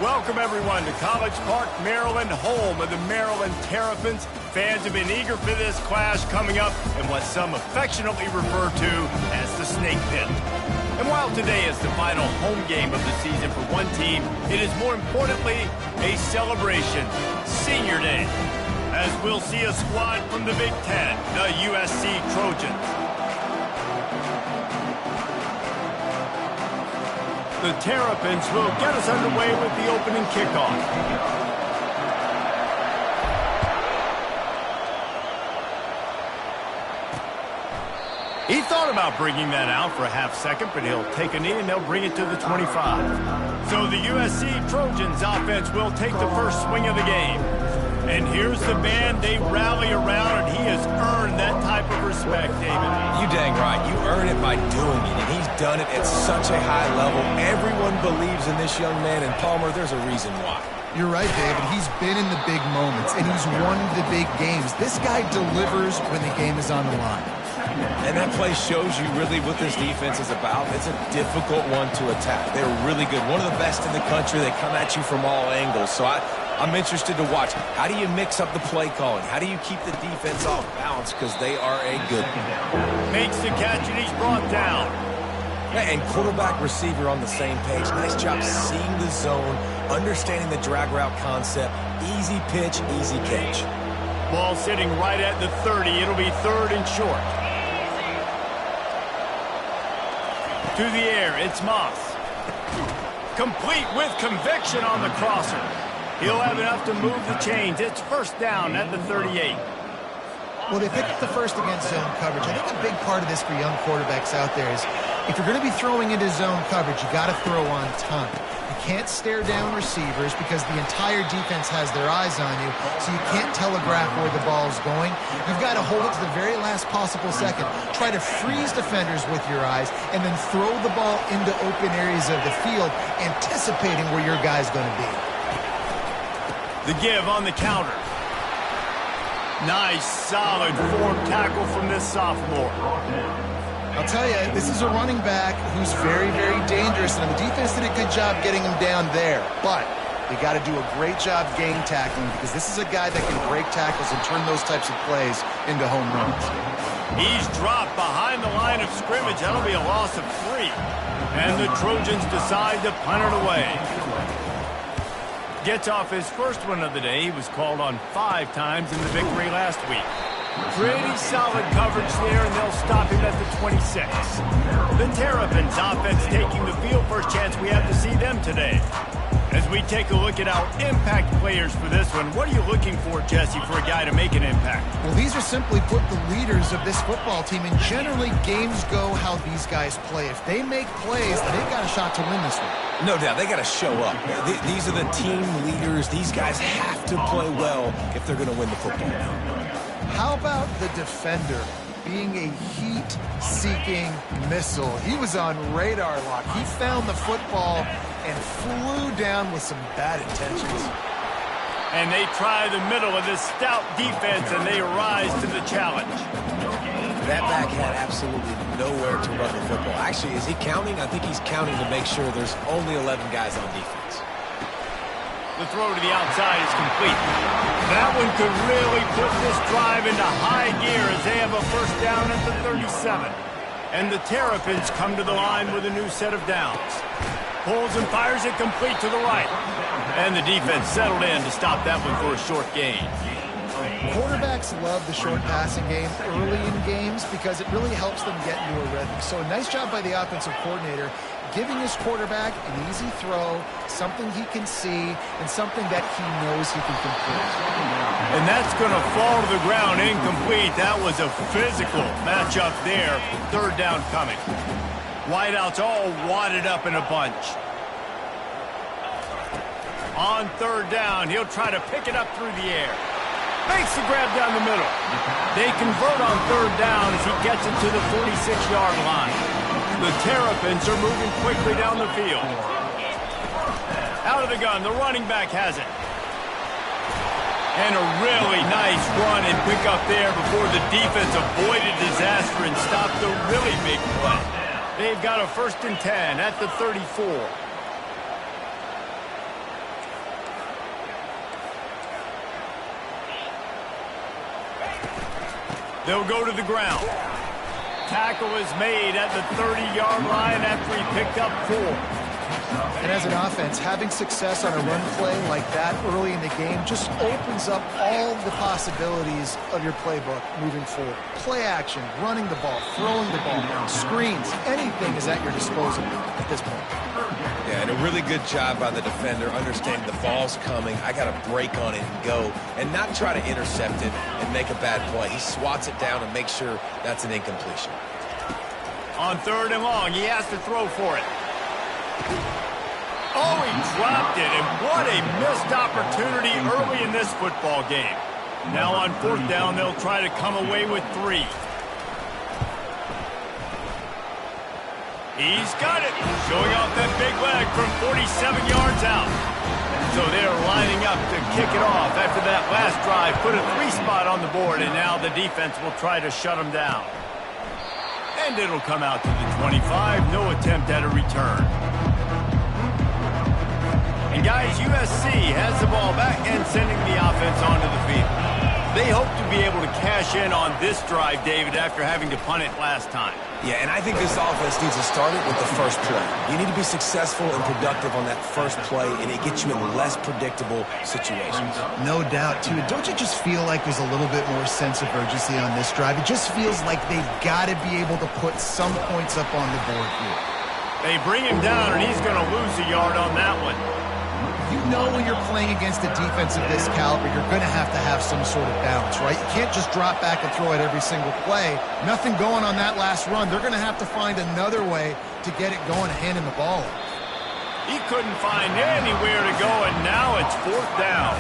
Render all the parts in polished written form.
Welcome, everyone, to College Park, Maryland, home of the Maryland Terrapins. Fans have been eager for this clash coming up in what some affectionately refer to as the Snake Pit. And while today is the final home game of the season for one team, it is more importantly a celebration, Senior Day, as we'll see a squad from the Big Ten, the USC Trojans. The Terrapins will get us underway with the opening kickoff. He thought about bringing that out for a half second, but he'll take a knee and they'll bring it to the 25. So the USC Trojans offense will take the first swing of the game. And here's the band they rally around, and he has earned that type of respect, David. You dang right. You earn it by doing it, and he's done it at such a high level. Everyone believes in this young man, and Palmer, there's a reason why. You're right, David. He's been in the big moments, and he's won the big games. This guy delivers when the game is on the line. And that play shows you really what this defense is about. It's a difficult one to attack. They're really good. One of the best in the country. They come at you from all angles. So I'm interested to watch. How do you mix up the play calling? How do you keep the defense off balance? Because they are a good one. Makes the catch, and he's brought down. And quarterback receiver on the same page. Nice job seeing the zone, understanding the drag route concept. Easy pitch, easy catch. Ball sitting right at the 30. It'll be third and short. To the air, it's Moss. Complete with conviction on the crosser. He'll have enough to move the chains. It's first down at the 38. Well, they picked up the first against zone coverage. I think a big part of this for young quarterbacks out there is if you're going to be throwing into zone coverage, you got to throw on time. You can't stare down receivers because the entire defense has their eyes on you, so you can't telegraph where the ball is going. You've got to hold it to the very last possible second. Try to freeze defenders with your eyes and then throw the ball into open areas of the field, anticipating where your guy's going to be. The give on the counter. Nice, solid form tackle from this sophomore. I'll tell you, this is a running back who's very, very dangerous, and the defense did a good job getting him down there. But they got to do a great job game tackling because this is a guy that can break tackles and turn those types of plays into home runs. He's dropped behind the line of scrimmage. That'll be a loss of 3. And the Trojans decide to punt it away. Gets off his first one of the day. He was called on 5 times in the victory last week. Pretty solid coverage there, and they'll stop him at the 26. The Terrapins offense taking the field. First chance we have to see them today. As we take a look at our impact players for this one, what are you looking for, Jesse, for a guy to make an impact? Well, these are simply put the leaders of this football team, and generally games go how these guys play. If they make plays, they've got a shot to win this one. No doubt. They got to show up. These are the team leaders. These guys have to play well if they're going to win the football. How about the defender being a heat-seeking missile? He was on radar lock. He found the football and flew down with some bad intentions. And they try the middle of this stout defense, and they rise to the challenge. That back had absolutely nowhere to run the football. Actually, is he counting? I think he's counting to make sure there's only 11 guys on defense. The throw to the outside is complete. That one could really put this drive into high gear as they have a first down at the 37. And the Terrapins come to the line with a new set of downs. Pulls and fires it complete to the right. And the defense settled in to stop that one for a short gain. Quarterbacks love the short passing game early in games because it really helps them get into a rhythm. So a nice job by the offensive coordinator giving his quarterback an easy throw, something he can see, and something that he knows he can complete. And that's going to fall to the ground incomplete. That was a physical matchup there. Third down coming. Wideouts all wadded up in a bunch. On third down, he'll try to pick it up through the air. Makes the grab down the middle. They convert on third down as he gets it to the 46-yard line. The Terrapins are moving quickly down the field. Out of the gun, the running back has it. And a really nice run and pickup there before the defense avoided disaster and stopped the really big play. They've got a 1st and 10 at the 34. They'll go to the ground. Tackle is made at the 30-yard line after he picked up 4. And as an offense, having success on a run play like that early in the game just opens up all the possibilities of your playbook moving forward. Play action, running the ball, throwing the ball, screens, anything is at your disposal at this point. Yeah, and a really good job by the defender understanding the ball's coming. I got to break on it and go and not try to intercept it and make a bad play. He swats it down and makes sure that's an incompletion. On 3rd and long, he has to throw for it. Oh, he dropped it, and what a missed opportunity early in this football game. Now on 4th down, they'll try to come away with 3. He's got it, showing off that big leg from 47 yards out. So they're lining up to kick it off after that last drive. Put a 3 spot on the board, and now the defense will try to shut them down. And it'll come out to the 25. No attempt at a return. And guys, USC has the ball back and sending the offense onto the field. They hope to be able to cash in on this drive, David, after having to punt it last time. Yeah, and I think this offense needs to start it with the first play. You need to be successful and productive on that first play, and it gets you in less predictable situations. No doubt, too. Don't you just feel like there's a little bit more sense of urgency on this drive? It just feels like they've got to be able to put some points up on the board here. They bring him down, and he's going to lose a yard on that one. You know when you're playing against a defense of this caliber, you're going to have some sort of balance, right? You can't just drop back and throw it every single play. Nothing going on that last run. They're going to have to find another way to get it going and handing the ball off. He couldn't find anywhere to go, and now it's 4th down.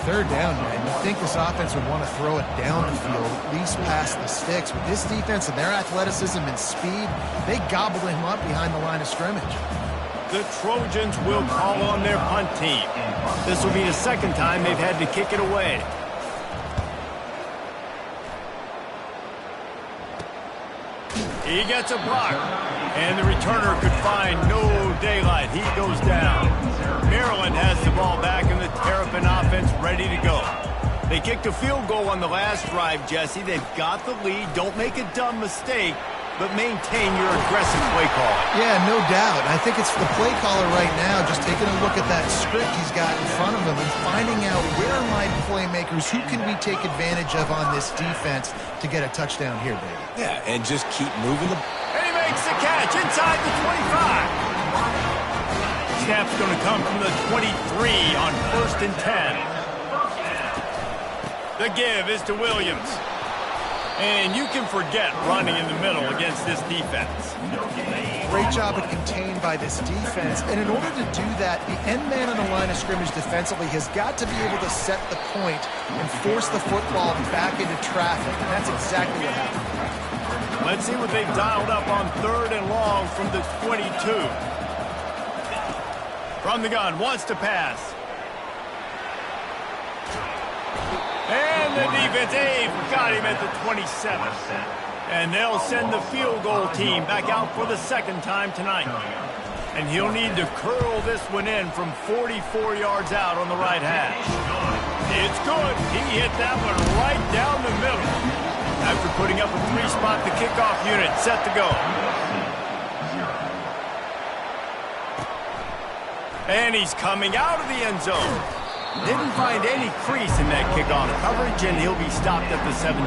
3rd down, man. You think this offense would want to throw it down the field, at least past the sticks. With this defense and their athleticism and speed, they gobbled him up behind the line of scrimmage. The Trojans will call on their punt team. This will be the 2nd time they've had to kick it away. He gets a block, and the returner could find no daylight. He goes down. Maryland has the ball back, and the Terrapin offense ready to go. They kicked a field goal on the last drive, Jesse. They've got the lead. Don't make a dumb mistake, but maintain your aggressive play call. Yeah, no doubt. I think it's the play caller right now just taking a look at that script he's got in front of him and finding out where are my playmakers, who can we take advantage of on this defense to get a touchdown here, baby. Yeah, and just keep moving the... And he makes the catch inside the 25. Snap's going to come from the 23 on 1st and 10. The give is to Williams. And you can forget running in the middle against this defense. Great job of contained by this defense. And in order to do that, the end man on the line of scrimmage defensively has got to be able to set the point and force the football back into traffic. And that's exactly what happened. Let's see what they've dialed up on 3rd and long from the 22. From the gun, wants to pass. And the defense, got him at the 27. And they'll send the field goal team back out for the 2nd time tonight. And he'll need to curl this one in from 44 yards out on the right hash. It's good. He hit that one right down the middle. After putting up a 3-spot, the kickoff unit set to go. And he's coming out of the end zone. Didn't find any crease in that kickoff coverage, and he'll be stopped at the 17.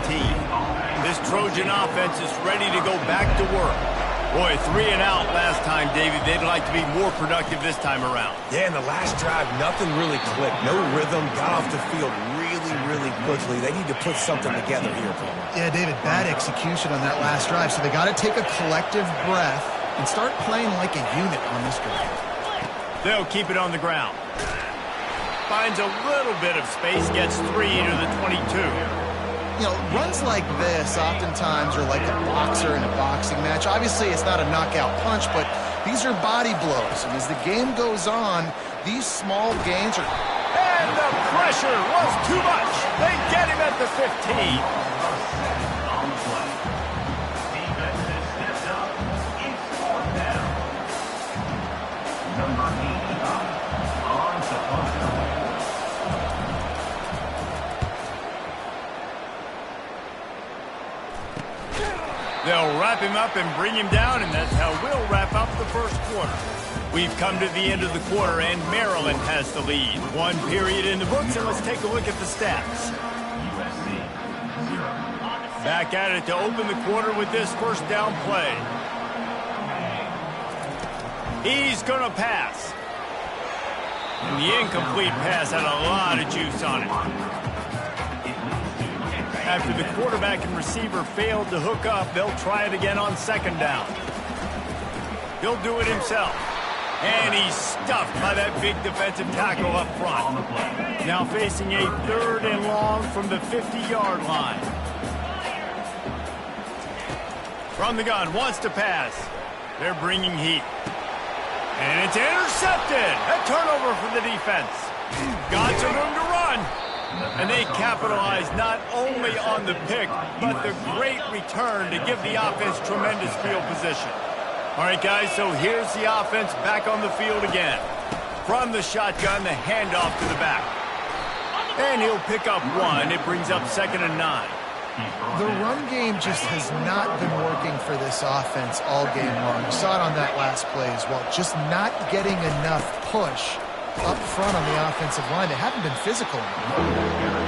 This Trojan offense is ready to go back to work. Boy, 3 and out last time, David. They'd like to be more productive this time around. Yeah, in the last drive, nothing really clicked. No rhythm, got off the field really quickly. They need to put something together here, Paul. Yeah, David, bad execution on that last drive. So they got to take a collective breath and start playing like a unit on this drive. They'll keep it on the ground. Finds a little bit of space, gets 3 to the 22. You know, runs like this oftentimes are like a boxer in a boxing match. Obviously, it's not a knockout punch, but these are body blows. And as the game goes on, these small gains are... And the pressure was too much. They get him at the 15. They'll wrap him up and bring him down, and that's how we'll wrap up the first quarter. We've come to the end of the quarter, and Maryland has the lead. One period in the books, and let's take a look at the stats. Back at it to open the quarter with this first down play. He's going to pass. And the incomplete pass had a lot of juice on it. After the quarterback and receiver failed to hook up, they'll try it again on second down. He'll do it himself. And he's stuffed by that big defensive tackle up front. Now facing a 3rd and long from the 50-yard line. From the gun, wants to pass. They're bringing heat. And it's intercepted. A turnover for the defense. Got some room to run. And they capitalize not only on the pick, but the great return to give the offense tremendous field position. All right, guys, so here's the offense back on the field again. From the shotgun, the handoff to the back. And he'll pick up 1. It brings up 2nd and 9. The run game just has not been working for this offense all game long. You saw it on that last play as well. Just not getting enough push up front on the offensive line. They haven't been physical enough.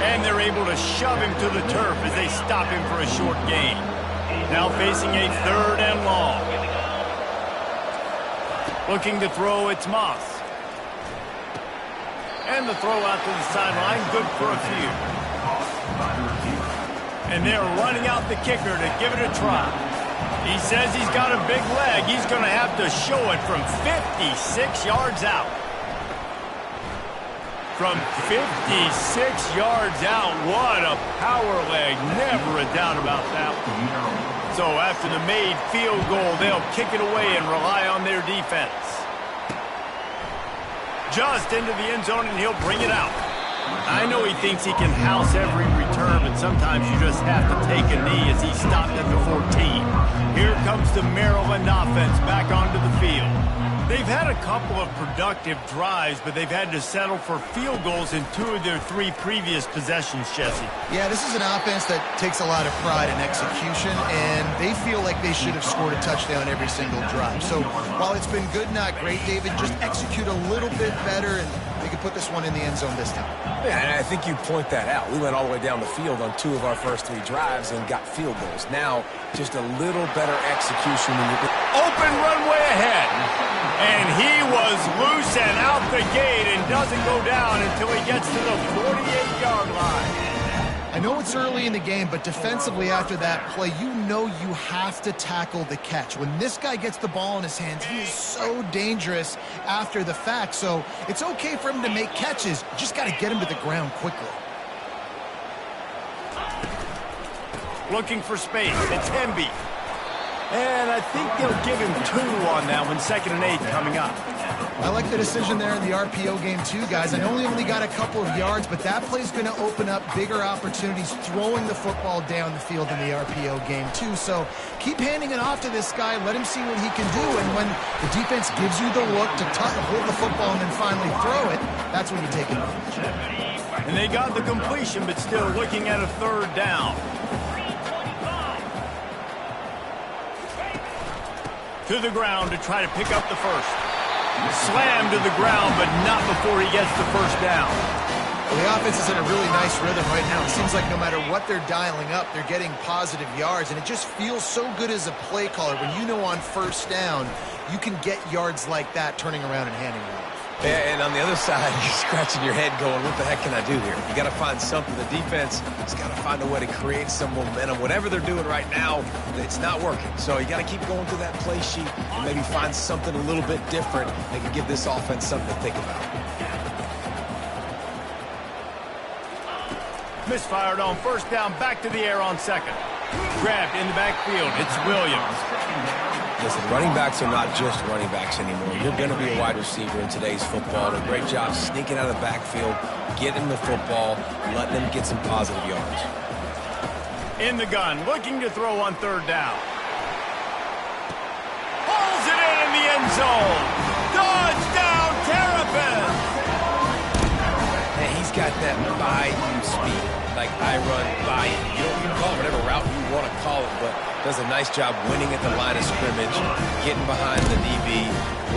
And they're able to shove him to the turf as they stop him for a short gain. Now facing a 3rd and long. Looking to throw, it's Moss. And the throw out to the sideline, good for a few. And they're running out the kicker to give it a try. He says he's got a big leg. He's going to have to show it from 56 yards out. From 56 yards out, what a power leg. Never a doubt about that one. So after the made field goal, they'll kick it away and rely on their defense. Just into the end zone, and he'll bring it out. I know he thinks he can house every return, but sometimes you just have to take a knee as he stopped at the 14. Here comes the Maryland offense back onto the field. They've had a couple of productive drives, but they've had to settle for field goals in 2 of their 3 previous possessions, Jesse. Yeah, this is an offense that takes a lot of pride in execution, and they feel like they should have scored a touchdown every single drive. So while it's been good, not great, David, just execute a little bit better, and they could put this one in the end zone this time. Yeah, and I think you point that out. We went all the way down the field on 2 of our first 3 drives and got field goals. Now, just a little better execution. Open runway ahead. And he was loose and out the gate and doesn't go down until he gets to the 48-yard line. I know it's early in the game, but defensively after that play, you know you have to tackle the catch. When this guy gets the ball in his hands, he is so dangerous after the fact. So it's okay for him to make catches. You just got to get him to the ground quickly. Looking for space. It's Hemby. And I think they'll give him 2 on that one. 2nd and 8 coming up. I like the decision there in the RPO game too, guys. I know he only got a couple of yards, but that play's going to open up bigger opportunities throwing the football down the field in the RPO game too. So keep handing it off to this guy. Let him see what he can do. And when the defense gives you the look to hold the football and then finally throw it, that's when you take advantage. And they got the completion, but still looking at a 3rd down. To the ground to try to pick up the first. Slam to the ground, but not before he gets the first down. Well, the offense is in a really nice rhythm right now. It seems like no matter what they're dialing up, they're getting positive yards, and it just feels so good as a play caller when you know on 1st down you can get yards like that turning around and handing it off. Yeah, and on the other side, you're scratching your head going, what the heck can I do here? You got to find something. The defense has got to find a way to create some momentum. Whatever they're doing right now, it's not working. So you got to keep going through that play sheet and maybe find something a little bit different that can give this offense something to think about. Misfired on 1st down, back to the air on 2nd. Grabbed in the backfield. It's Williams. Listen, running backs are not just running backs anymore. You're going to be a wide receiver in today's football. A great job sneaking out of the backfield, getting the football, letting them get some positive yards. In the gun, looking to throw on 3rd down. Pulls it in the end zone. Touchdown! that by-you speed. Like I run by you. You can call it whatever route you want to call it, but does a nice job winning at the line of scrimmage, getting behind the DB,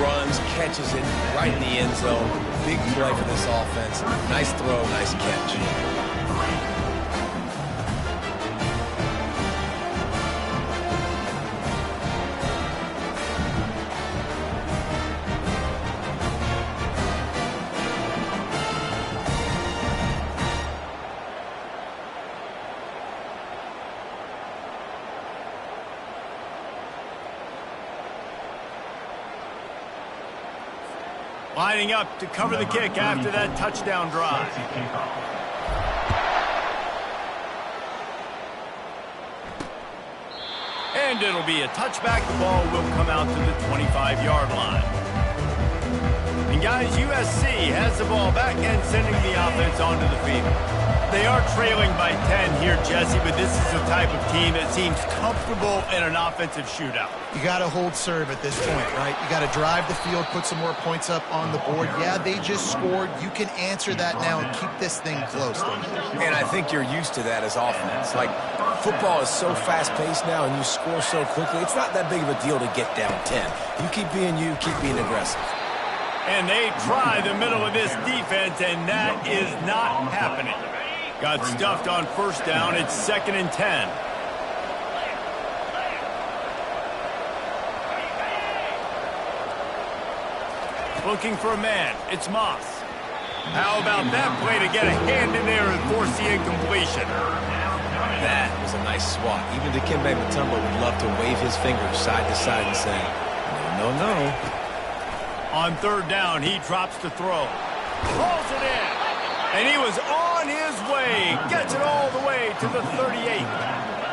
runs, catches it right in the end zone. Big play for this offense. Nice throw, nice catch. Lining up to cover the kick after that touchdown drive. And it'll be a touchback. The ball will come out to the 25-yard line. And guys, USC has the ball back and sending the offense onto the field. They are trailing by 10 here, Jesse, but this is the type of team that seems comfortable in an offensive shootout. You got to hold serve at this point, right? You got to drive the field, put some more points up on the board. Yeah, they just scored. You can answer that now and keep this thing close. And I think you're used to that as offense. Like, football is so fast-paced now and you score so quickly, it's not that big of a deal to get down 10. You keep being aggressive. And they try the middle of this defense, and that is not happening. Got stuffed on first down. It's 2nd and 10. Looking for a man. It's Moss. How about that play to get a hand in there and force the incompletion? That was a nice swat. Even Dikembe Mutombo would love to wave his fingers side to side and say, no, no, no. On 3rd down, he drops to throw. Pulls it in. And he was on his way. Gets it all the way to the 38.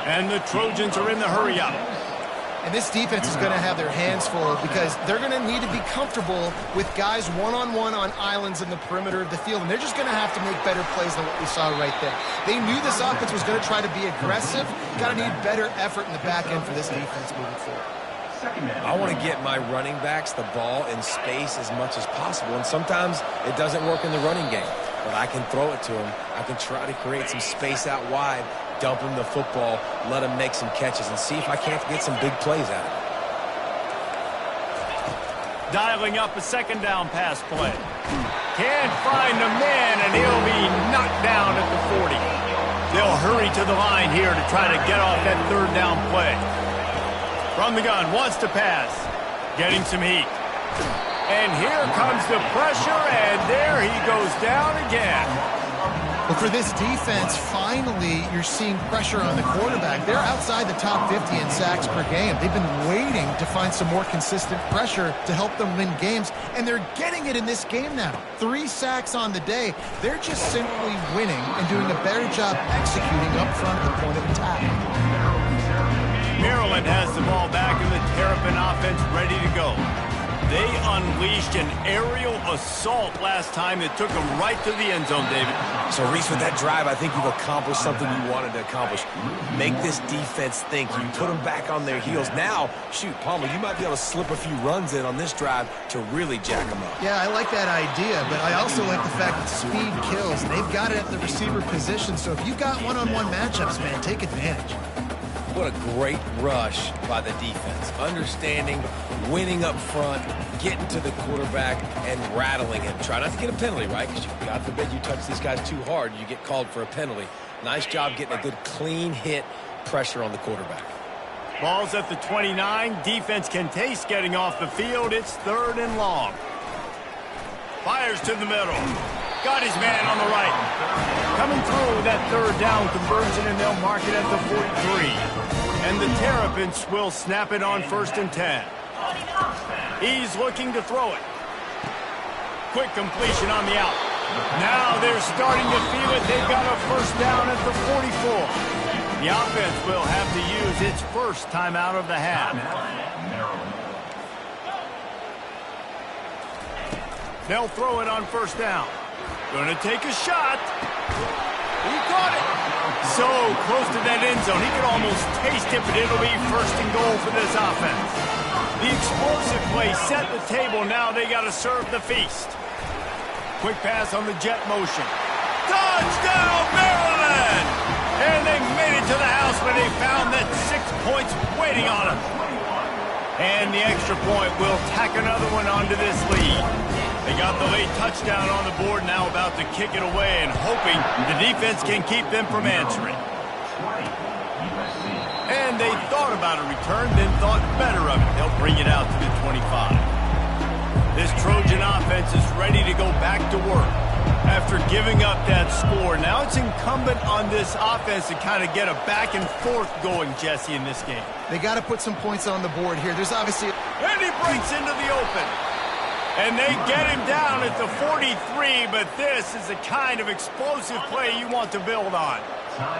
And the Trojans are in the hurry-up. And this defense is going to have their hands full because they're going to need to be comfortable with guys one-on-one on islands in the perimeter of the field. And they're just going to have to make better plays than what we saw right there. They knew this offense was going to try to be aggressive. Got to need better effort in the back end for this defense moving forward. I want to get my running backs the ball in space as much as possible. And sometimes it doesn't work in the running game. But I can throw it to him. I can try to create some space out wide, dump him the football, let him make some catches, and see if I can't get some big plays out of it. Dialing up a 2nd down pass play. Can't find a man, and he'll be knocked down at the 40. They'll hurry to the line here to try to get off that 3rd down play. From the gun, wants to pass. Getting some heat. And here comes the pressure, and there he goes down again. But for this defense, finally, you're seeing pressure on the quarterback. They're outside the top 50 in sacks per game. They've been waiting to find some more consistent pressure to help them win games, and they're getting it in this game now. 3 sacks on the day. They're just simply winning and doing a better job executing up front at the point of attack. Maryland has the ball back, and the Terrapin offense ready to go. They unleashed an aerial assault last time that took them right to the end zone, David. So, Reese, with that drive, I think you've accomplished something you wanted to accomplish. Make this defense think. You put them back on their heels. Now, shoot, Palmer, you might be able to slip a few runs in on this drive to really jack them up. Yeah, I like that idea, but I also like the fact that speed kills. They've got it at the receiver position, so if you've got one-on-one matchups, man, take advantage. What a great rush by the defense. Understanding, winning up front, getting to the quarterback, and rattling him. Try not to get a penalty, right? Because God forbid you touch these guys too hard, you get called for a penalty. Nice job getting a good clean hit, pressure on the quarterback. Ball's at the 29. Defense can taste getting off the field. It's 3rd and long. Fires to the middle. Got his man on the right. Coming through that 3rd down conversion, and they'll mark it at the 43. And the Terrapins will snap it on 1st and 10. He's looking to throw it. Quick completion on the out. Now they're starting to feel it. They've got a 1st down at the 44. The offense will have to use its first timeout of the half. They'll throw it on 1st down. Going to take a shot. He caught it. So close to that end zone. He could almost taste it, but it'll be 1st and goal for this offense. The explosive play set the table. Now they got to serve the feast. Quick pass on the jet motion. Touchdown, Maryland! And they made it to the house when they found that 6 points waiting on them. And the extra point will tack another one onto this lead. They got the late touchdown on the board, now about to kick it away and hoping the defense can keep them from answering. And they thought about a return, then thought better of it. They'll bring it out to the 25. This Trojan offense is ready to go back to work. After giving up that score, now it's incumbent on this offense to kind of get a back and forth going, Jesse, in this game. They got to put some points on the board here. There's obviously... And he breaks into the open. And they get him down at the 43, but this is the kind of explosive play you want to build on.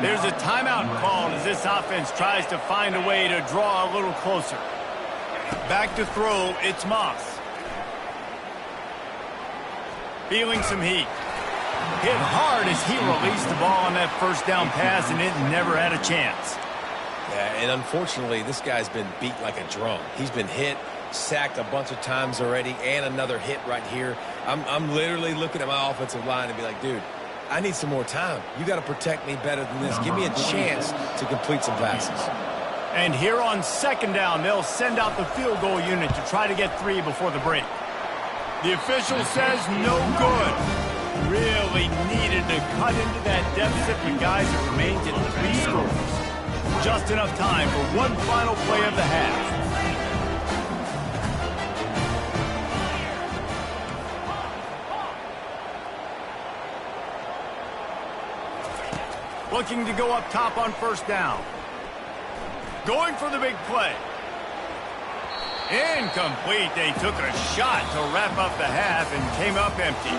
There's a timeout called as this offense tries to find a way to draw a little closer. Back to throw, it's Moss. Feeling some heat. Hit hard as he released the ball on that first down pass, and it never had a chance. Yeah, and unfortunately, this guy's been beat like a drum. He's been hit, sacked a bunch of times already, and another hit right here. I'm literally looking at my offensive line and be like, dude, I need some more time. You got to protect me better than this. Give me a chance to complete some passes. And here on second down, they'll send out the field goal unit to try to get 3 before the break. The official says no good. Really needed to cut into that deficit, but guys, it remains at 3 scores. Just enough time for one final play of the half. Looking to go up top on first down. Going for the big play. Incomplete. They took a shot to wrap up the half and came up empty.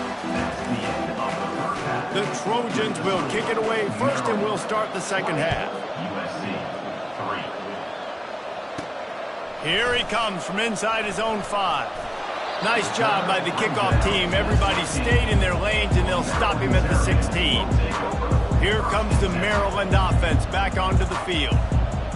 The Trojans will kick it away first, and we'll start the second half. Here he comes from inside his own 5. Nice job by the kickoff team. Everybody stayed in their lanes, and they'll stop him at the 16. Here comes the Maryland offense back onto the field.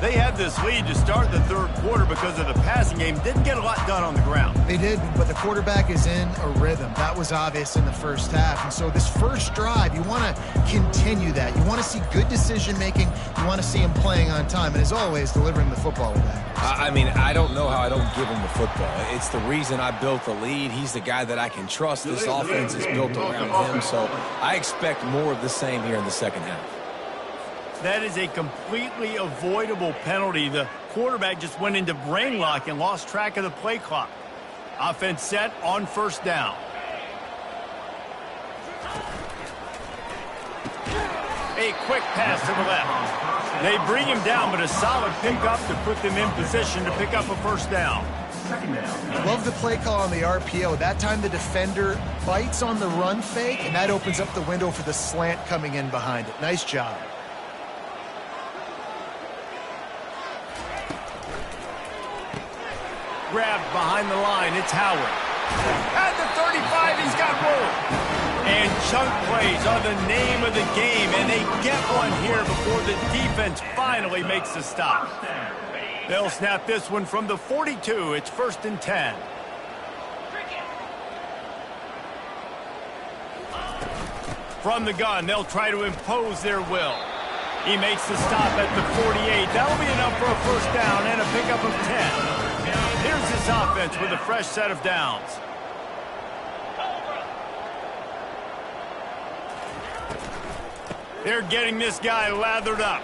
They had this lead to start the third quarter because of the passing game. Didn't get a lot done on the ground. They did, but the quarterback is in a rhythm. That was obvious in the first half. And so this first drive, you want to continue that. You want to see good decision-making. You want to see him playing on time. And as always, delivering the football with that. I mean, I don't know how I don't give him the football. It's the reason I built the lead. He's the guy that I can trust. This offense is built around him. So I expect more of the same here in the second half. That is a completely avoidable penalty. The quarterback just went into brain lock and lost track of the play clock. Offense set on first down. A quick pass to the left. They bring him down, but a solid pickup to put them in position to pick up a first down. Love the play call on the RPO. That time the defender bites on the run fake, and that opens up the window for the slant coming in behind it. Nice job. Grabbed behind the line, it's Howard. At the 35, he's got room. And chunk plays are the name of the game, and they get one here before the defense finally makes the stop. They'll snap this one from the 42. It's 1st and 10. From the gun, they'll try to impose their will. He makes the stop at the 48. That'll be enough for a first down and a pickup of 10. Here's this offense with a fresh set of downs. They're getting this guy lathered up.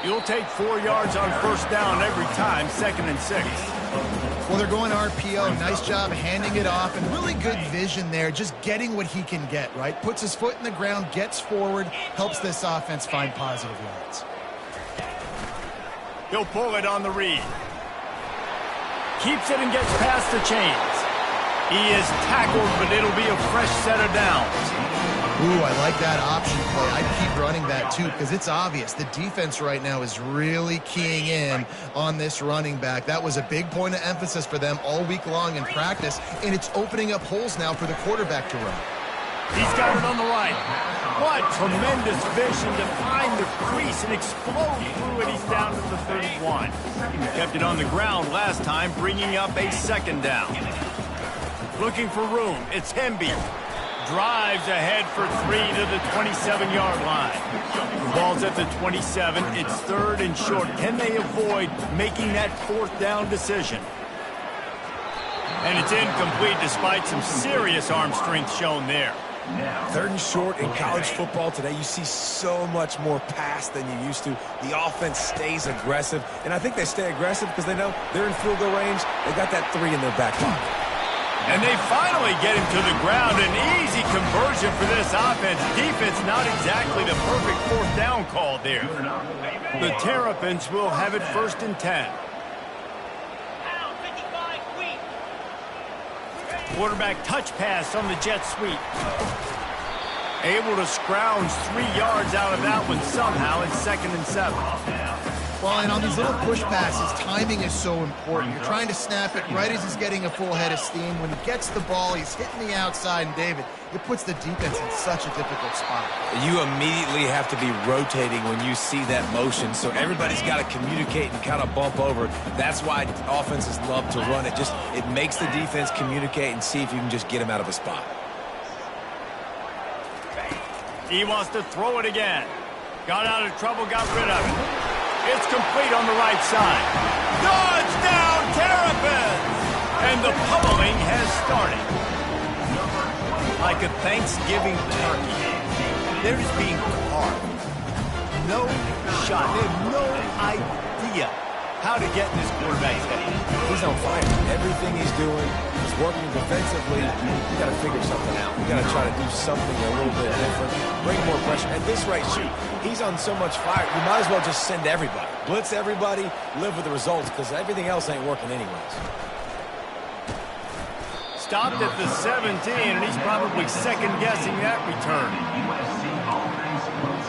You'll take 4 yards on first down every time, 2nd and 6. Well, they're going RPO. Nice job handing it off, and really good vision there, just getting what he can get, right? Puts his foot in the ground, gets forward, helps this offense find positive yards. He'll pull it on the read. Keeps it and gets past the chains. He is tackled, but it'll be a fresh set of downs. Ooh, I like that option play. I'd keep running that, too, because it's obvious. The defense right now is really keying in on this running back. That was a big point of emphasis for them all week long in practice, and it's opening up holes now for the quarterback to run. He's got it on the right. What tremendous vision to find the crease and explode through it. He's down to the 31. He kept it on the ground last time, bringing up a 2nd down. Looking for room. It's Hemby. drives ahead for 3 to the 27-yard line. The ball's at the 27. It's 3rd and short. Can they avoid making that 4th down decision? And it's incomplete despite some serious arm strength shown there. 3rd and short in college football today. You see so much more pass than you used to. The offense stays aggressive, and I think they stay aggressive because they know they're in field goal range. They got that 3 in their back pocket. And they finally get him to the ground. An easy conversion for this offense. Defense not exactly the perfect 4th down call there. The Terrapins will have it 1st and 10. Quarterback touch pass on the jet sweep. Able to scrounge 3 yards out of that one somehow. It's 2nd and 7. Well, and on these little push passes, timing is so important. You're trying to snap it right as he's getting a full head of steam. When he gets the ball, he's hitting the outside, and David, it puts the defense in such a difficult spot. You immediately have to be rotating when you see that motion, so everybody's got to communicate and kind of bump over. That's why offenses love to run it. It makes the defense communicate and see if you can just get him out of a spot. He wants to throw it again. Got out of trouble, got rid of it. It's complete on the right side. Touchdown, Terrapins! And the pummeling has started. Like a Thanksgiving turkey, they're just being carved. No shot. They have no idea how to get in this quarterback's head. He's on fire. Everything he's doing is working defensively. You got to figure something out. You got to try to do something a little bit different. Bring more pressure. At this rate, shoot, he's on so much fire. You might as well just send everybody. Blitz everybody, live with the results, because everything else ain't working anyways. Stopped at the 17, and he's probably second-guessing that return.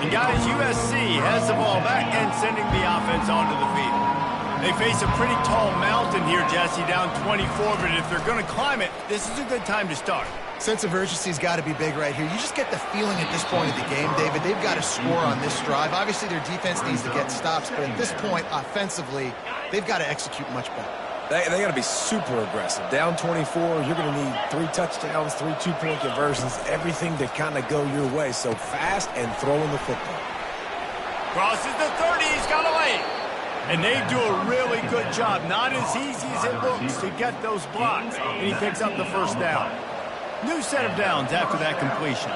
And guys, USC has the ball back and sending the offense onto the field. They face a pretty tall mountain here, Jesse, down 24, but if they're going to climb it, this is a good time to start. Sense of urgency's got to be big right here. You just get the feeling at this point of the game, David, they've got to score on this drive. Obviously, their defense needs to get stops, but at this point, offensively, they've got to execute much better. They got to be super aggressive. Down 24, you're going to need 3 touchdowns, 3 two-point conversions, everything to kind of go your way. So fast and throwing the football. Crosses the 30, he's got away. And they do a really good job. Not as easy as it looks to get those blocks. And he picks up the 1st down. New set of downs after that completion.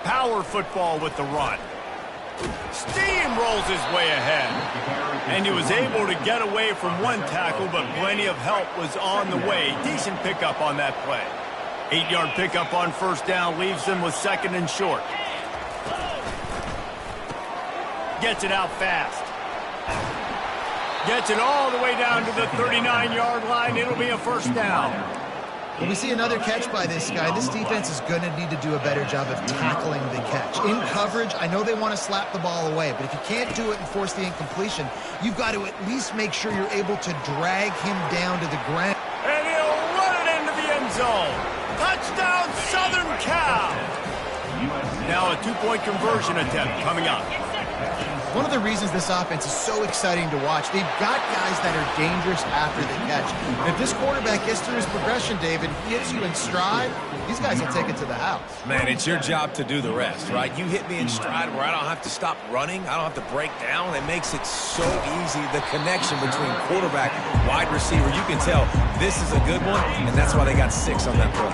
Power football with the run. Steamrolls his way ahead. And he was able to get away from one tackle, but plenty of help was on the way. Decent pickup on that play. 8-yard pickup on 1st down leaves them with 2nd and short. Gets it out fast. Gets it all the way down to the 39-yard line. It'll be a 1st down. When we see another catch by this guy, this defense is going to need to do a better job of tackling the catch. In coverage, I know they want to slap the ball away, but if you can't do it and force the incompletion, you've got to at least make sure you're able to drag him down to the ground. And he'll run it into the end zone. Touchdown, Southern Cal. Now a 2-point conversion attempt coming up. One of the reasons this offense is so exciting to watch, they've got guys that are dangerous after the catch. And if this quarterback gets through his progression, David, hits you in stride, these guys will take it to the house. Man, it's your job to do the rest, right? You hit me in stride where I don't have to stop running. I don't have to break down. It makes it so easy. The connection between quarterback and wide receiver, you can tell this is a good one, and that's why they got 6 on that play.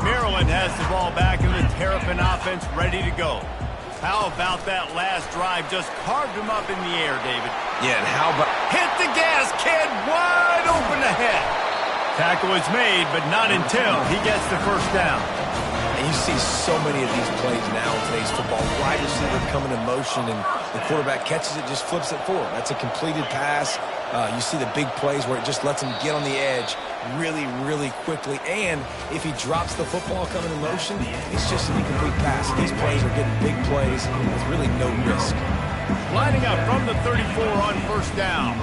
Maryland has the ball back and the Terrapin offense ready to go. How about that last drive? Just carved him up in the air, David. Yeah, and how about... Hit the gas, kid! Wide open ahead. Tackle is made, but not until he gets the 1st down. And you see so many of these plays now in today's football. Wide receiver coming in motion, and the quarterback catches it, just flips it forward. That's a completed pass. You see the big plays where it just lets him get on the edge really, really quickly. And if he drops the football coming in motion, it's just an incomplete pass. These plays are getting big plays with really no risk. Lining up from the 34 on 1st down.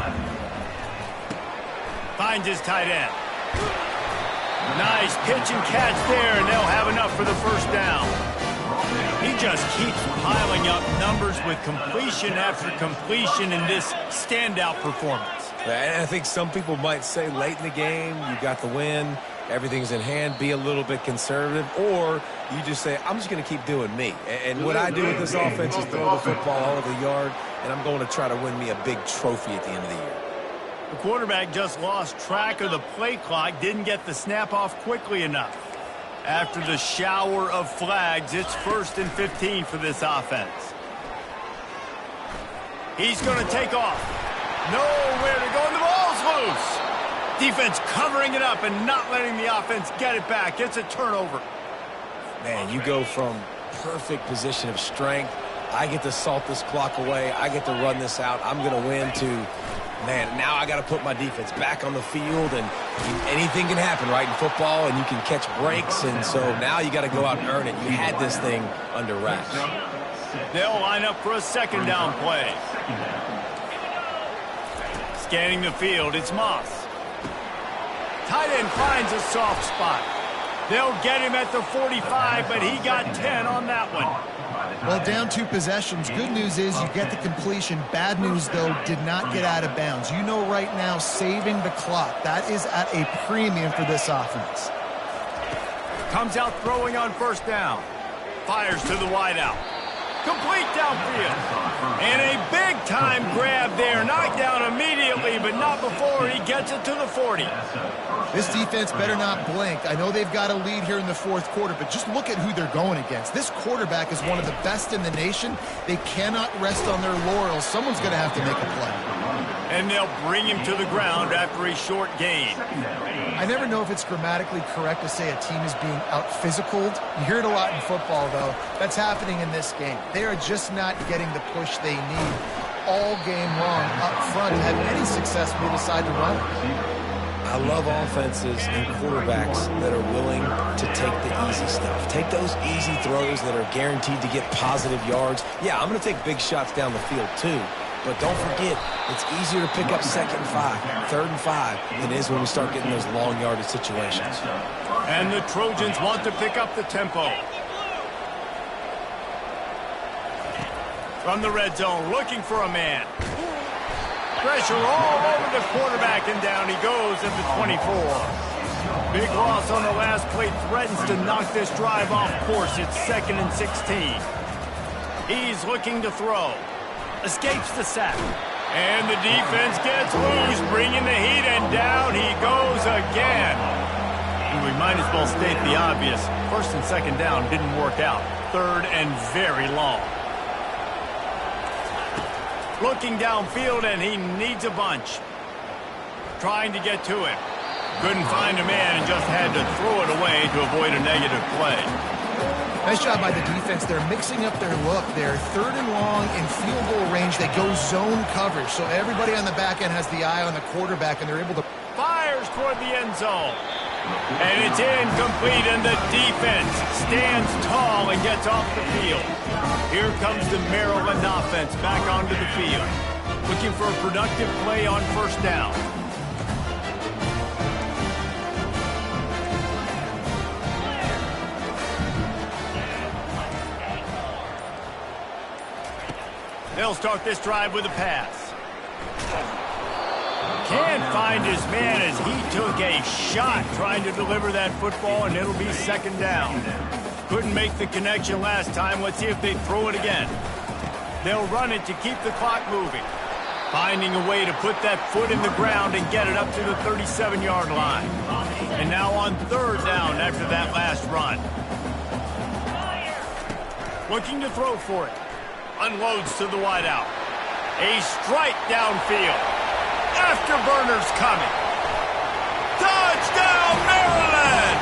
Finds his tight end. Nice pitch and catch there, and they'll have enough for the 1st down. He just keeps piling up numbers with completion after completion in this standout performance. And I think some people might say late in the game, you got the win, everything's in hand, be a little bit conservative, or you just say, I'm just going to keep doing me. And what I do with this offense is throw the football all over the yard, and I'm going to try to win me a big trophy at the end of the year. The quarterback just lost track of the play clock, didn't get the snap off quickly enough. After the shower of flags, it's 1st and 15 for this offense. He's going to take off. Nowhere to go, and the ball's loose. Defense covering it up and not letting the offense get it back. It's a turnover. Man, you go from perfect position of strength. I get to salt this clock away. I get to run this out. I'm going to win to, man, now I got to put my defense back on the field, and anything can happen, right, in football, and you can catch breaks, and so now you got to go out and earn it. You had this thing under wraps. They'll line up for a 2nd down play. Scanning the field, it's Moss. Tight end finds a soft spot. They'll get him at the 45, but he got 10 on that one. Well, down 2 possessions. Good news is you get the completion. Bad news, though, did not get out of bounds. You know right now, saving the clock, that is at a premium for this offense. Comes out throwing on 1st down. Fires to the wideout. Complete downfield. And a big-time grab there. Knocked down immediately, but not before he gets it to the 40. This defense better not blink. I know they've got a lead here in the 4th quarter, but just look at who they're going against. This quarterback is one of the best in the nation. They cannot rest on their laurels. Someone's going to have to make a play. And they'll bring him to the ground after a short gain. I never know if it's grammatically correct to say a team is being out-physicaled. You hear it a lot in football, though. That's happening in this game. They are just not getting the push they need all game long up front to have any success when they decide to run it. I love offenses and quarterbacks that are willing to take the easy stuff. Take those easy throws that are guaranteed to get positive yards. Yeah, I'm going to take big shots down the field, too. But don't forget, it's easier to pick up 2nd and 5, 3rd and 5 than it is when we start getting those long yardage situations. And the Trojans want to pick up the tempo. From the red zone, looking for a man. Pressure all over the quarterback, and down he goes at the 24. Big loss on the last play, threatens to knock this drive off course. It's 2nd and 16. He's looking to throw. Escapes the sack. And the defense gets loose, bringing the heat, and down he goes again. We might as well state the obvious. 1st and 2nd down didn't work out. 3rd and very long. Looking downfield, and he needs a bunch. Trying to get to him. Couldn't find a man and just had to throw it away to avoid a negative play. Nice job by the defense. They're mixing up their look. They're 3rd and long in field goal range. They go zone coverage, so everybody on the back end has the eye on the quarterback, and they're able to... Fires toward the end zone. And it's incomplete, and the defense stands tall and gets off the field. Here comes the Maryland offense back onto the field. Looking for a productive play on 1st down. They'll start this drive with a pass. Can't find his man as he took a shot trying to deliver that football, and it'll be 2nd down. Couldn't make the connection last time. Let's see if they throw it again. They'll run it to keep the clock moving. Finding a way to put that foot in the ground and get it up to the 37-yard line. And now on 3rd down after that last run. Looking to throw for it. Unloads to the wideout. A strike downfield. Afterburner's coming. Touchdown, Maryland!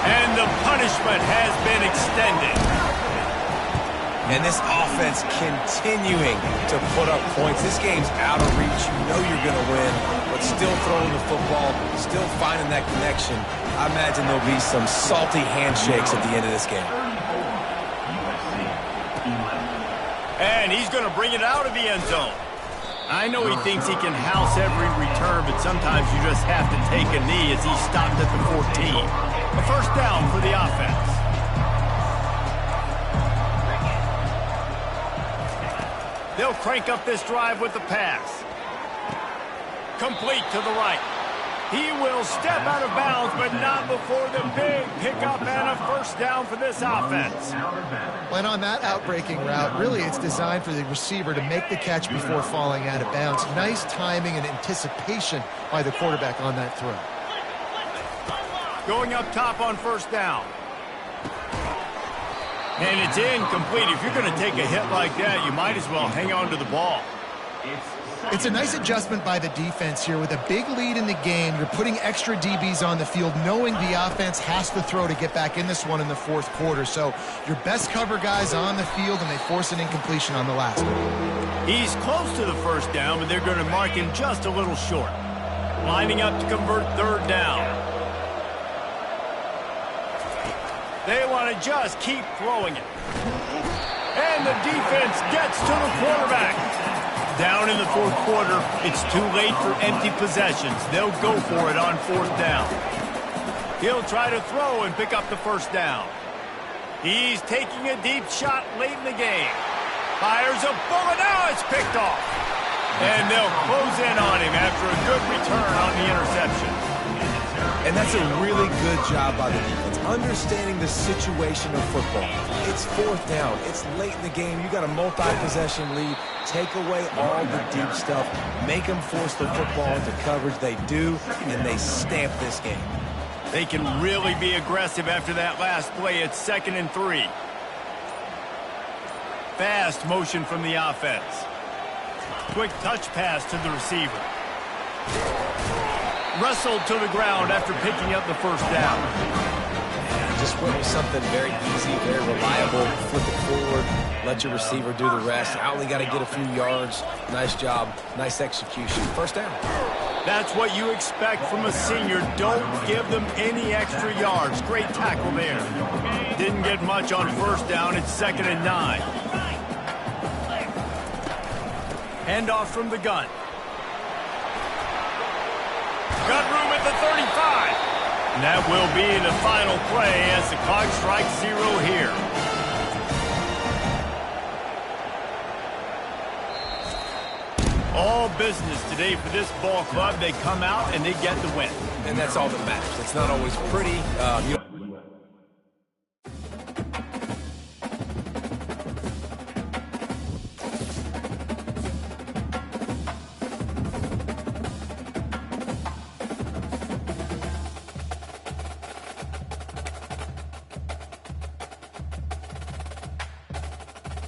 And the punishment has been extended. And this offense continuing to put up points. This game's out of reach. You know you're going to win, but still throwing the football, still finding that connection. I imagine there'll be some salty handshakes at the end of this game. And he's going to bring it out of the end zone. I know he thinks he can house every return, but sometimes you just have to take a knee as he stopped at the 14. A 1st down for the offense. They'll crank up this drive with the pass. Complete to the right. He will step out of bounds, but not before the big pickup and a first down for this offense. When on that outbreaking route, really it's designed for the receiver to make the catch before falling out of bounds. Nice timing and anticipation by the quarterback on that throw. Going up top on first down. And it's incomplete. If you're going to take a hit like that, you might as well hang on to the ball. It's a nice adjustment by the defense here. With a big lead in the game, you're putting extra DBs on the field, knowing the offense has to throw to get back in this one in the fourth quarter. So your best cover guys on the field, and they force an incompletion on the last one. He's close to the first down, but they're going to mark him just a little short. Lining up to convert third down. They want to just keep throwing it. And the defense gets to the quarterback. Down in the fourth quarter, it's too late for empty possessions. They'll go for it on fourth down. He'll try to throw and pick up the first down. He's taking a deep shot late in the game. Fires a bullet. Now it's picked off. And they'll close in on him after a good return on the interception. And that's a really good job by the defense, understanding the situation of football. It's fourth down. It's late in the game. You got a multi-possession lead. Take away all the deep stuff. Make them force the football into coverage. They do, and they stamp this game. They can really be aggressive after that last play. It's 2nd and 3. Fast motion from the offense. Quick touch pass to the receiver. Wrestled to the ground after picking up the first down. And just went with something very easy, very reliable. Flip it forward, let your receiver do the rest. I only got to get a few yards. Nice job, nice execution. First down. That's what you expect from a senior. Don't give them any extra yards. Great tackle there. Didn't get much on first down. It's 2nd and 9. Handoff from the gun. Got room at the 35. And that will be the final play as the clock strikes 0 here. All business today for this ball club. They come out and they get the win. And that's all that matters. It's not always pretty.